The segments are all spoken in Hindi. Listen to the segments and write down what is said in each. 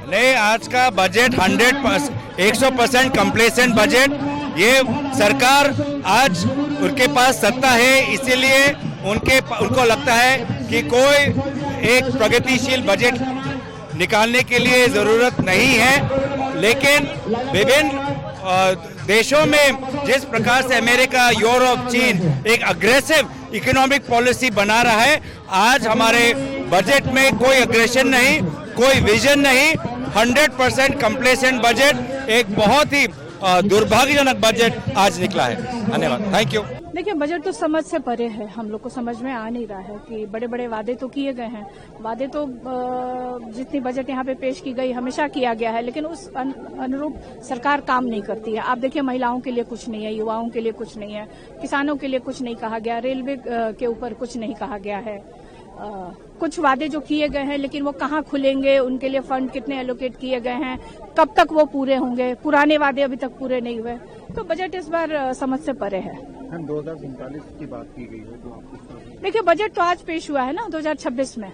नहीं, आज का बजट 100% कंप्लेसेंट बजट। ये सरकार आज उनके पास सत्ता है, इसीलिए उनको लगता है कि कोई एक प्रगतिशील बजट निकालने के लिए जरूरत नहीं है। लेकिन विभिन्न देशों में जिस प्रकार से अमेरिका, यूरोप, चीन एक अग्रेसिव इकोनॉमिक पॉलिसी बना रहा है, आज हमारे बजट में कोई अग्रेशन नहीं, कोई विजन नहीं, 100% कंप्लेसेंट बजट, एक बहुत ही दुर्भाग्यजनक बजट आज निकला है। धन्यवाद, थैंक यू। देखिए, बजट तो समझ से परे है, हम लोग को समझ में आ नहीं रहा है कि बड़े बड़े वादे तो किए गए हैं। वादे तो जितनी बजट यहाँ पे पेश की गई हमेशा किया गया है, लेकिन उस अनुरूप सरकार काम नहीं करती है। आप देखिए, महिलाओं के लिए कुछ नहीं है, युवाओं के लिए कुछ नहीं है, किसानों के लिए कुछ नहीं कहा गया, रेलवे के ऊपर कुछ नहीं कहा गया है। कुछ वादे जो किए गए हैं, लेकिन वो कहाँ खुलेंगे, उनके लिए फंड कितने एलोकेट किए गए हैं, कब तक वो पूरे होंगे, पुराने वादे अभी तक पूरे नहीं हुए। तो बजट इस बार समझ से परे है। 2047 की बात की गई है, तो आप किस तरह से? देखिए, बजट तो आज पेश हुआ है ना 2026 में।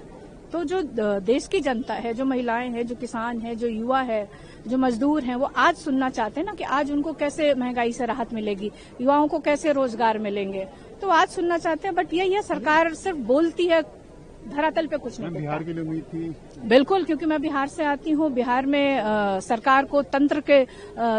तो जो देश की जनता है, जो महिलाएं हैं, जो किसान हैं, जो युवा है, जो मजदूर हैं, वो आज सुनना चाहते हैं ना कि आज उनको कैसे महंगाई से राहत मिलेगी, युवाओं को कैसे रोजगार मिलेंगे। तो आज सुनना चाहते हैं, बट यही है, सरकार सिर्फ बोलती है, धरातल पे कुछ नहीं। बिहार के लिए उम्मीद थी? बिल्कुल, क्योंकि मैं बिहार से आती हूँ। बिहार में सरकार को तंत्र के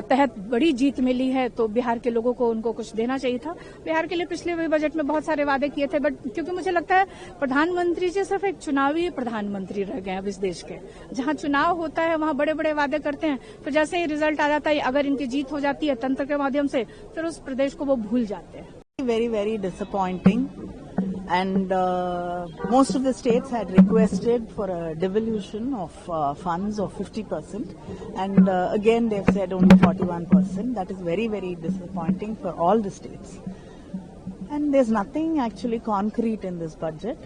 तहत बड़ी जीत मिली है, तो बिहार के लोगों को उनको कुछ देना चाहिए था। बिहार के लिए पिछले बजट में बहुत सारे वादे किए थे, बट क्योंकि मुझे लगता है प्रधानमंत्री जी सिर्फ एक चुनावी प्रधानमंत्री रह गए हैं अब इस देश के। जहां चुनाव होता है वहां बड़े बड़े वादे करते हैं, तो जैसे ही रिजल्ट आ जाता है, अगर इनकी जीत हो जाती है तंत्र के माध्यम से, फिर उस प्रदेश को वो भूल जाते हैं। Very disappointing. And most of the states had requested for a devolution of funds of 50%, and again they've said only 41%. That is very disappointing for all the states. And there's nothing actually concrete in this budget.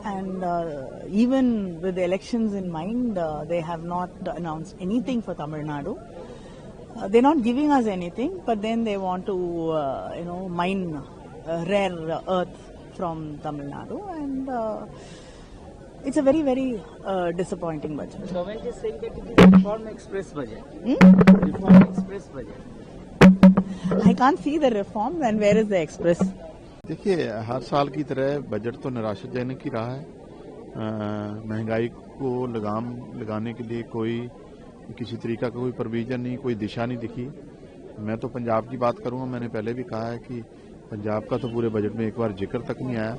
And even with the elections in mind, they have not announced anything for Tamil Nadu. They're not giving us anything, but then they want to, mine rare earth from Tamil Nadu, and it's a very disappointing budget. The government is saying that it is a reform express budget. Reform express budget. I can't see the reforms, and where is the express? देखिए, हर साल की तरह बजट तो निराशाजनक ही रहा है। महंगाई को लगाम लगाने के लिए कोई किसी तरीका का कोई प्रोविजन नहीं, कोई दिशा नहीं दिखी। मैं तो पंजाब की बात करूंगा, मैंने पहले भी कहा है कि पंजाब का तो पूरे बजट में एक बार जिक्र तक नहीं आया।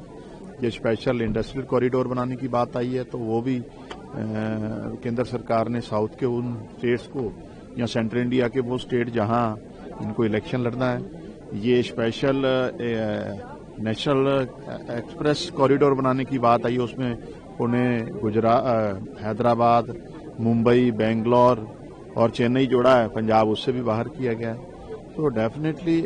ये स्पेशल इंडस्ट्रियल कॉरिडोर बनाने की बात आई है, तो वो भी केंद्र सरकार ने साउथ के उन स्टेट्स को, या सेंट्रल इंडिया के वो स्टेट जहां इनको इलेक्शन लड़ना है, ये स्पेशल नेशनल एक्सप्रेस कॉरिडोर बनाने की बात आई है। उसमें पुणे, गुजरात, हैदराबाद, मुंबई, बेंगलोर और चेन्नई जोड़ा है, पंजाब उससे भी बाहर किया गया है। तो डेफिनेटली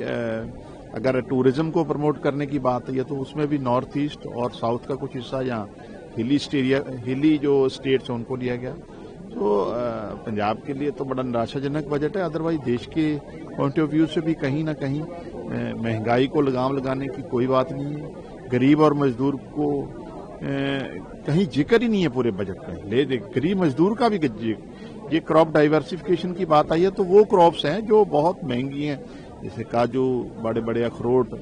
अगर टूरिज्म को प्रमोट करने की बात है तो उसमें भी नॉर्थ ईस्ट और साउथ का कुछ हिस्सा, यहाँ हिली जो स्टेट्स हैं उनको लिया गया। तो पंजाब के लिए तो बड़ा निराशाजनक बजट है। अदरवाइज देश के पॉइंट ऑफ व्यू से भी कहीं ना कहीं महंगाई को लगाम लगाने की कोई बात नहीं है। गरीब और मजदूर को कहीं जिक्र ही नहीं है पूरे बजट में। गरीब मजदूर का भी ये क्रॉप डाइवर्सिफिकेशन की बात आई है, तो वो क्रॉप्स हैं जो बहुत महंगी हैं, जैसे काजू, बड़े बड़े अखरोट,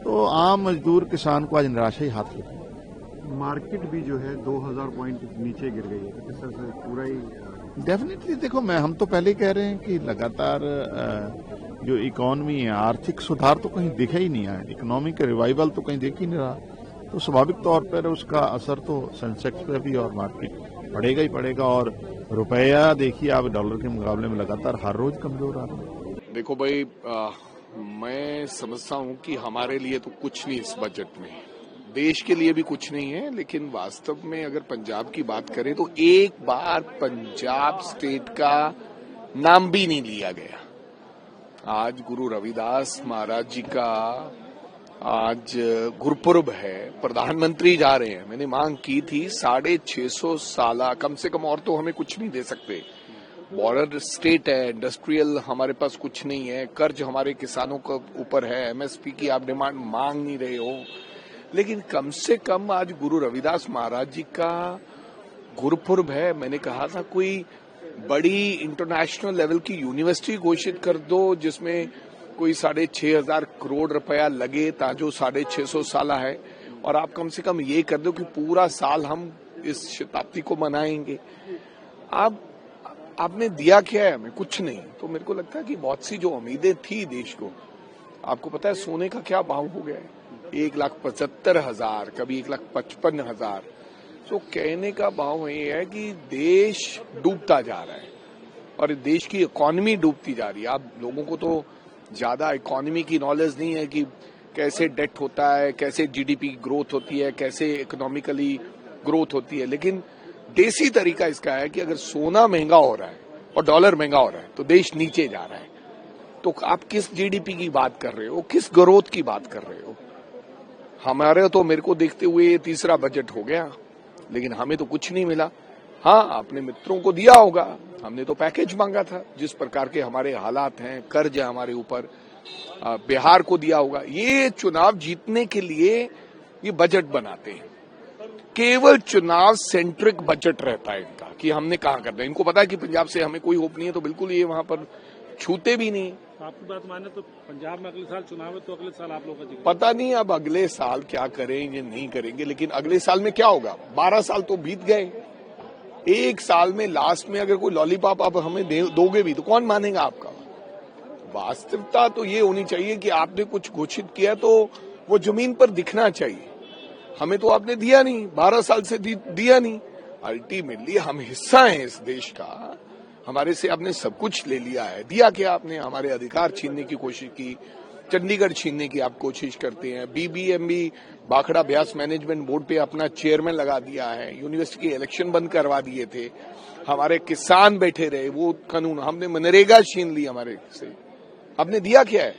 तो आम मजदूर किसान को आज निराशा ही हाथ लगी। मार्केट भी जो है 2000 पॉइंट नीचे गिर गई है, इस तरह से पूरा ही डेफिनेटली देखो, हम तो पहले ही कह रहे हैं कि लगातार जो इकोनॉमी है, आर्थिक सुधार तो कहीं दिखा ही नहीं है, इकोनॉमिक रिवाइवल तो कहीं दिख ही नहीं रहा। तो स्वाभाविक तौर पर उसका असर तो सेंसेक्स पे भी और मार्केट पड़ेगा ही पड़ेगा। और रुपया देखिए आप डॉलर के मुकाबले में लगातार हर रोज कमजोर आ रहा है। देखो भाई, मैं समझता हूं कि हमारे लिए तो कुछ नहीं इस बजट में, देश के लिए भी कुछ नहीं है। लेकिन वास्तव में अगर पंजाब की बात करें तो एक बार पंजाब स्टेट का नाम भी नहीं लिया गया। आज गुरु रविदास महाराज जी का आज गुरपुरब है, प्रधानमंत्री जा रहे हैं। मैंने मांग की थी 650 साल कम से कम, और तो हमें कुछ नहीं दे सकते। बॉर्डर स्टेट है, इंडस्ट्रियल हमारे पास कुछ नहीं है, कर्ज हमारे किसानों के ऊपर है, एमएसपी की आप डिमांड मांग नहीं रहे हो। लेकिन कम से कम आज गुरु रविदास महाराज जी का गुरपुरब है। मैंने कहा था कोई बड़ी इंटरनेशनल लेवल की यूनिवर्सिटी घोषित कर दो जिसमें कोई 6,500 करोड़ रुपया लगे ताजो 650 साल है, और आप कम से कम ये कर दो कि पूरा साल हम इस शताब्दी को मनाएंगे। आपने दिया क्या है हमें? कुछ नहीं। तो मेरे को लगता है कि बहुत सी जो उम्मीदें थी देश को, आपको पता है सोने का क्या भाव हो गया है? 1,75,000, कभी 1,55,000। तो कहने का भाव ये है कि देश डूबता जा रहा है और देश की इकोनॉमी डूबती जा रही है। आप लोगों को तो ज्यादा इकोनॉमी की नॉलेज नहीं है कि कैसे डेट होता है, कैसे जीडीपी ग्रोथ होती है, कैसे इकोनॉमिकली ग्रोथ होती है, लेकिन देसी तरीका इसका है कि अगर सोना महंगा हो रहा है और डॉलर महंगा हो रहा है तो देश नीचे जा रहा है। तो आप किस जीडीपी की बात कर रहे हो, किस ग्रोथ की बात कर रहे हो? हमारे तो मेरे को देखते हुए ये तीसरा बजट हो गया, लेकिन हमें तो कुछ नहीं मिला। हाँ, अपने मित्रों को दिया होगा, हमने तो पैकेज मांगा था। जिस प्रकार के हमारे हालात हैं, कर्ज है हमारे ऊपर, बिहार को दिया होगा। ये चुनाव जीतने के लिए ये बजट बनाते हैं, केवल चुनाव सेंट्रिक बजट रहता है इनका कि हमने कहाँ करना है। इनको पता है कि पंजाब से हमें कोई होप नहीं है, तो बिल्कुल ये वहां पर छूते भी नहीं। आपकी बात माने तो पंजाब में अगले साल चुनाव है, तो अगले साल आप लोग का पता नहीं अब अगले साल क्या करेंगे नहीं करेंगे, लेकिन अगले साल में क्या होगा? 12 साल तो बीत गए। एक साल में लास्ट में अगर कोई लॉलीपॉप आप हमें दोगे भी तो कौन मानेगा आपका? वास्तविकता तो ये होनी चाहिए कि आपने कुछ घोषित किया तो वो जमीन पर दिखना चाहिए। हमें तो आपने दिया नहीं, 12 साल से दिया नहीं। अल्टीमेटली हम हिस्सा हैं इस देश का, हमारे से आपने सब कुछ ले लिया है। दिया क्या आपने? हमारे अधिकार छीनने की कोशिश की, चंडीगढ़ छीनने की आप कोशिश करते हैं, BBMB Bhakra Beas management board पे अपना चेयरमैन लगा दिया है, यूनिवर्सिटी के इलेक्शन बंद करवा दिए थे, हमारे किसान बैठे रहे, वो कानून हमने मनरेगा छीन ली हमारे से। आपने दिया क्या है?